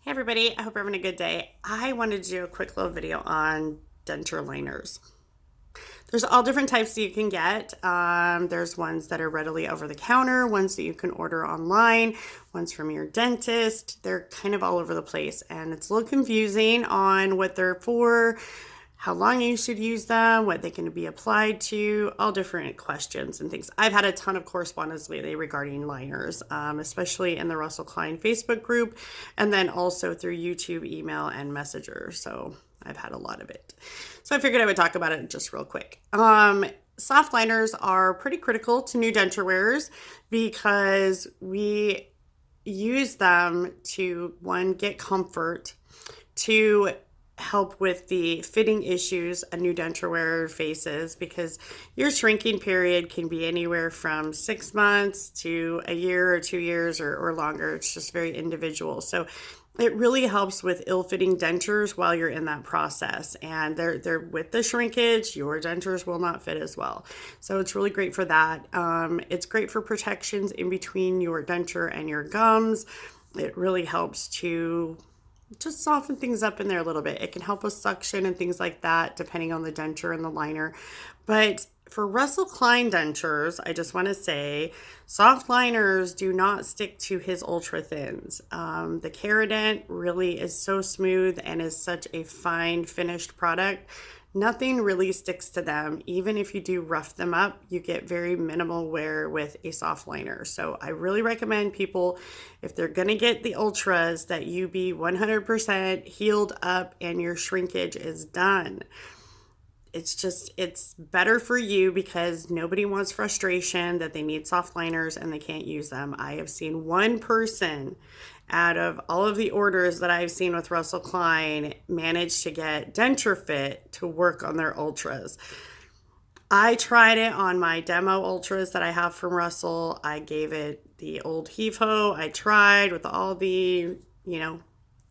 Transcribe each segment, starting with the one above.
Hey everybody, I hope you're having a good day. I wanted to do a quick little video on denture liners. There's all different types that you can get. There's ones that are readily over the counter, ones that you can order online, ones from your dentist. They're kind of all over the place and it's a little confusing on what they're for, how long you should use them, what they can be applied to, all different questions and things. I've had a ton of correspondence lately regarding liners, especially in the Russell Klein Facebook group, and then also through YouTube, email, and Messenger. So I've had a lot of it. So I figured I would talk about it just real quick. Soft liners are pretty critical to new denture wearers because we use them to, one, get comfort, two, help with the fitting issues a new denture wearer faces, because your shrinking period can be anywhere from 6 months to a year or 2 years or longer. It's just very individual. So it really helps with ill-fitting dentures while you're in that process. And they're with the shrinkage, your dentures will not fit as well. So it's really great for that. It's great for protections in between your denture and your gums. It really helps to just soften things up in there a little bit. It can help with suction and things like that, depending on the denture and the liner. But for Russell Klein Dentures, I just want to say soft liners do not stick to his ultra thins. The Keradent really is so smooth and is such a fine finished product. Nothing really sticks to them. Even if you do rough them up, you get very minimal wear with a soft liner. So I really recommend people, if they're going to get the ultras, that you be 100% healed up and your shrinkage is done. It's better for you because nobody wants frustration that they need soft liners and they can't use them. I have seen one person out of all of the orders that I've seen with Russell Klein manage to get denture fit to work on their ultras. I tried it on my demo ultras that I have from Russell. I gave it the old heave ho. I tried with all the,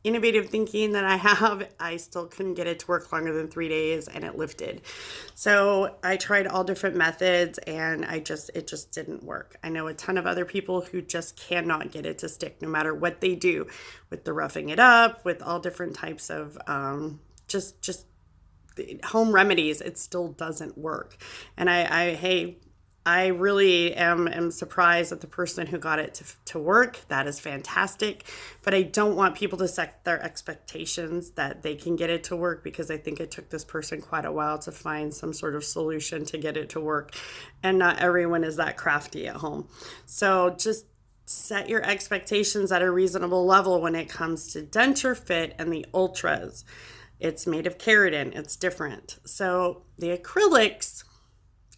innovative thinking that I have. I still couldn't get it to work longer than 3 days and it lifted. So I tried all different methods and it just didn't work. I know a ton of other people who just cannot get it to stick no matter what they do with the roughing it up, with all different types of just home remedies. It still doesn't work. And I really am surprised at the person who got it to work. That is fantastic. But I don't want people to set their expectations that they can get it to work, because I think it took this person quite a while to find some sort of solution to get it to work. And not everyone is that crafty at home. So just set your expectations at a reasonable level when it comes to denture fit and the ultras. It's made of keratin. It's different. So the acrylics,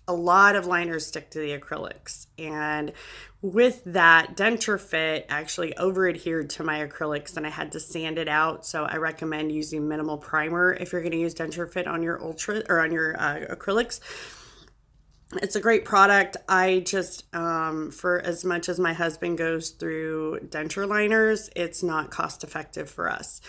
a lot of liners stick to the acrylics, and with that, denture fit actually over adhered to my acrylics and I had to sand it out. So I recommend using minimal primer if you're going to use denture fit on your ultra or on your acrylics. It's a great product. I just, for as much as my husband goes through denture liners, it's not cost effective for us.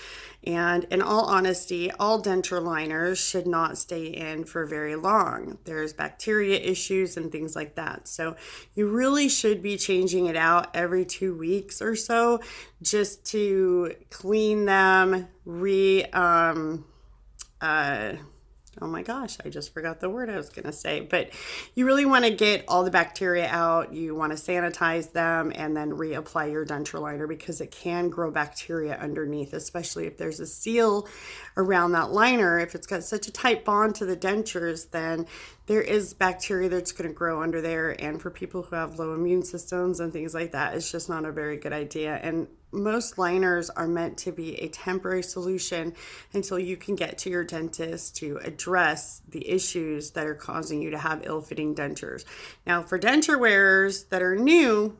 And in all honesty, all denture liners should not stay in for very long. There's bacteria issues and things like that. So you really should be changing it out every 2 weeks or so, just to clean them, oh my gosh, I just forgot the word I was going to say. But you really want to get all the bacteria out. You want to sanitize them and then reapply your denture liner, because it can grow bacteria underneath, especially if there's a seal around that liner. If it's got such a tight bond to the dentures, then there is bacteria that's going to grow under there. And for people who have low immune systems and things like that, it's just not a very good idea. And most liners are meant to be a temporary solution until you can get to your dentist to address the issues that are causing you to have ill-fitting dentures. Now, for denture wearers that are new,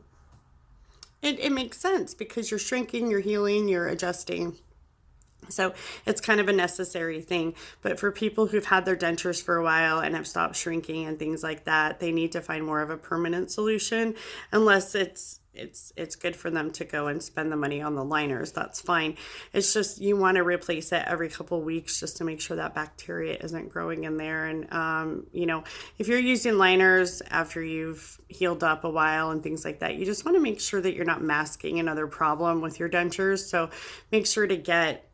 it makes sense because you're shrinking, you're healing, you're adjusting. So it's kind of a necessary thing. But for people who've had their dentures for a while and have stopped shrinking and things like that, they need to find more of a permanent solution, unless it's it's good for them to go and spend the money on the liners. That's fine. It's just you want to replace it every couple of weeks just to make sure that bacteria isn't growing in there. And if you're using liners after you've healed up a while and things like that, you just want to make sure that you're not masking another problem with your dentures. So make sure to get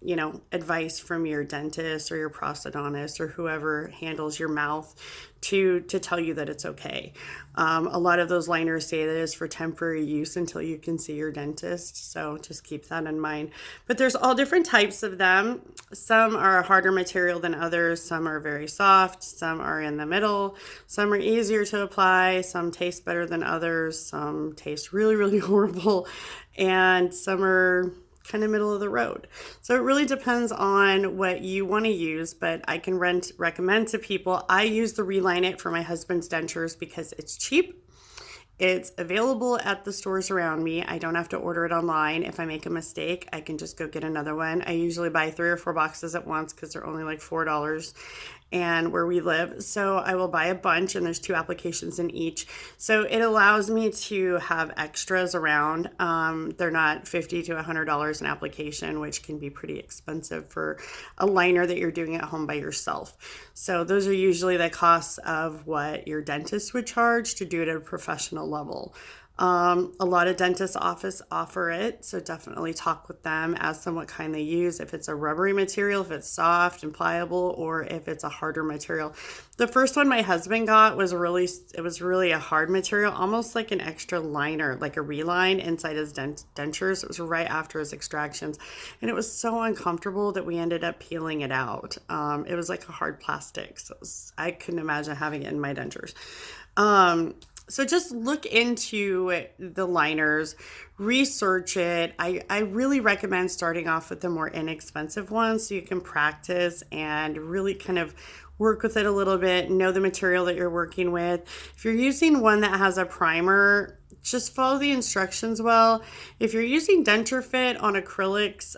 advice from your dentist or your prosthodontist or whoever handles your mouth to tell you that it's okay. A lot of those liners say that it's for temporary use until you can see your dentist. So just keep that in mind. But there's all different types of them. Some are a harder material than others. Some are very soft. Some are in the middle. Some are easier to apply. Some taste better than others. Some taste really, really horrible. And some are kind of middle of the road. So it really depends on what you want to use, but I can recommend to people. I use the Reline It for my husband's dentures because it's cheap. It's available at the stores around me. I don't have to order it online. If I make a mistake, I can just go get another one. I usually buy 3 or 4 boxes at once because they're only like $4 and where we live. So I will buy a bunch, and there's 2 applications in each. So it allows me to have extras around. They're not $50 to $100 an application, which can be pretty expensive for a liner that you're doing at home by yourself. So those are usually the costs of what your dentist would charge to do it at a professional level. A lot of dentist office offer it, so definitely talk with them, ask them what kind they use, if it's a rubbery material, if it's soft and pliable, or if it's a harder material. The first one my husband got was really a hard material, almost like an extra liner, like a reline inside his dentures. It was right after his extractions, and it was so uncomfortable that we ended up peeling it out. It was like a hard plastic, so I couldn't imagine having it in my dentures. So just look into the liners, research it. I really recommend starting off with the more inexpensive ones so you can practice and really kind of work with it a little bit, know the material that you're working with. If you're using one that has a primer, just follow the instructions well. If you're using denture fit on acrylics,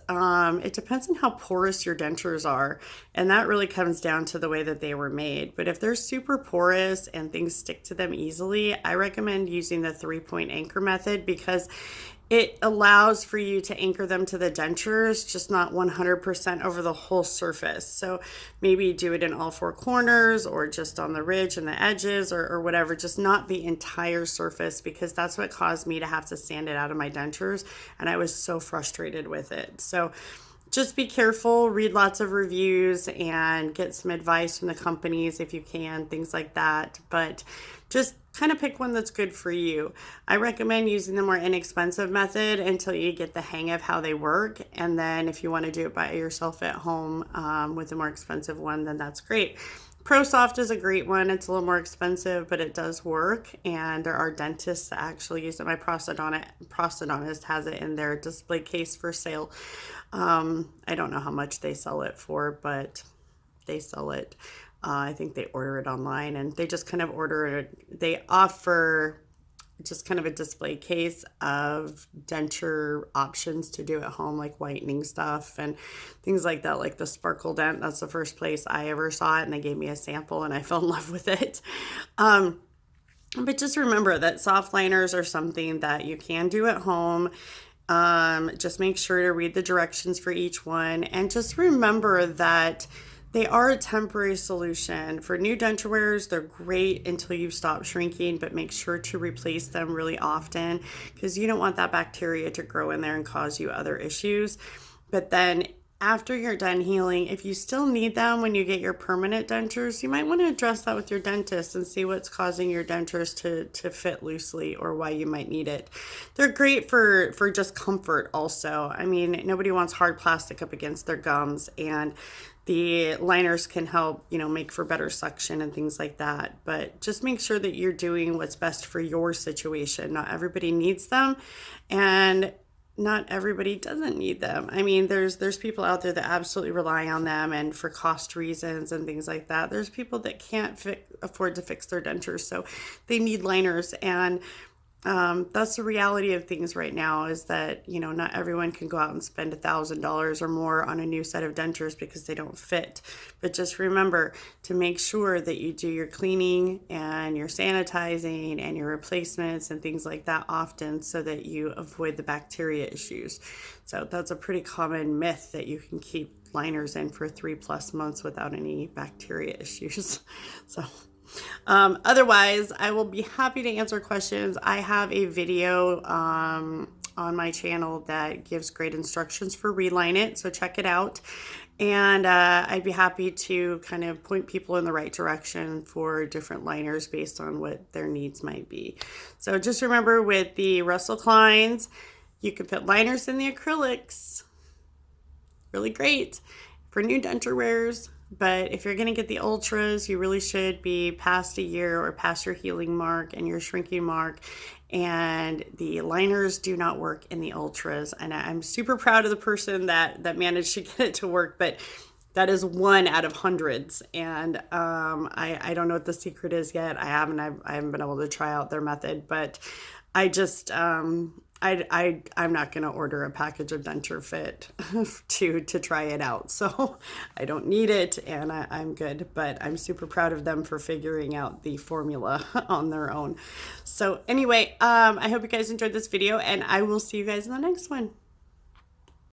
it depends on how porous your dentures are, and that really comes down to the way that they were made. But if they're super porous and things stick to them easily, I recommend using the 3-point anchor method because it allows for you to anchor them to the dentures, just not 100% over the whole surface. So maybe do it in all 4 corners or just on the ridge and the edges or whatever, just not the entire surface, because that's what caused me to have to sand it out of my dentures. And I was so frustrated with it. So just be careful, read lots of reviews and get some advice from the companies if you can, things like that. But just kind of pick one that's good for you. I recommend using the more inexpensive method until you get the hang of how they work. And then if you want to do it by yourself at home with a more expensive one, then that's great. ProSoft is a great one. It's a little more expensive, but it does work. And there are dentists that actually use it. My prosthodontist has it in their display case for sale. I don't know how much they sell it for, but they sell it. I think they order it online, and they just kind of order it. They offer just kind of a display case of denture options to do at home, like whitening stuff and things like that, like the Sparkle Dent. That's the first place I ever saw it, and they gave me a sample, and I fell in love with it. But just remember that soft liners are something that you can do at home. Just make sure to read the directions for each one, and just remember that they are a temporary solution. For new denture wearers, they're great until you stop shrinking, but make sure to replace them really often because you don't want that bacteria to grow in there and cause you other issues. But then after you're done healing, if you still need them when you get your permanent dentures, you might want to address that with your dentist and see what's causing your dentures to fit loosely or why you might need it. They're great for just comfort also. I mean, nobody wants hard plastic up against their gums, and the liners can help, make for better suction and things like that. But just make sure that you're doing what's best for your situation. Not everybody needs them, and not everybody doesn't need them. I mean, there's people out there that absolutely rely on them, and for cost reasons and things like that. There's people that can't afford to fix their dentures, so they need liners. And That's the reality of things right now, is that, you know, not everyone can go out and spend $1,000 or more on a new set of dentures because they don't fit. But just remember to make sure that you do your cleaning and your sanitizing and your replacements and things like that often, so that you avoid the bacteria issues. So that's a pretty common myth, that you can keep liners in for 3+ months without any bacteria issues. So otherwise, I will be happy to answer questions. I have a video on my channel that gives great instructions for reline it, so check it out. And I'd be happy to kind of point people in the right direction for different liners based on what their needs might be. So just remember, with the Russell Kleins, you can put liners in the acrylics. Really great for new denture wears. But if you're going to get the ultras, you really should be past a year or past your healing mark and your shrinking mark. And the liners do not work in the ultras. And I'm super proud of the person that managed to get it to work. But that is one out of hundreds. And I don't know what the secret is yet. I haven't been able to try out their method. But I just I'm not going to order a package of denture fit to try it out. So I don't need it, and I'm good. But I'm super proud of them for figuring out the formula on their own. So anyway, I hope you guys enjoyed this video, and I will see you guys in the next one.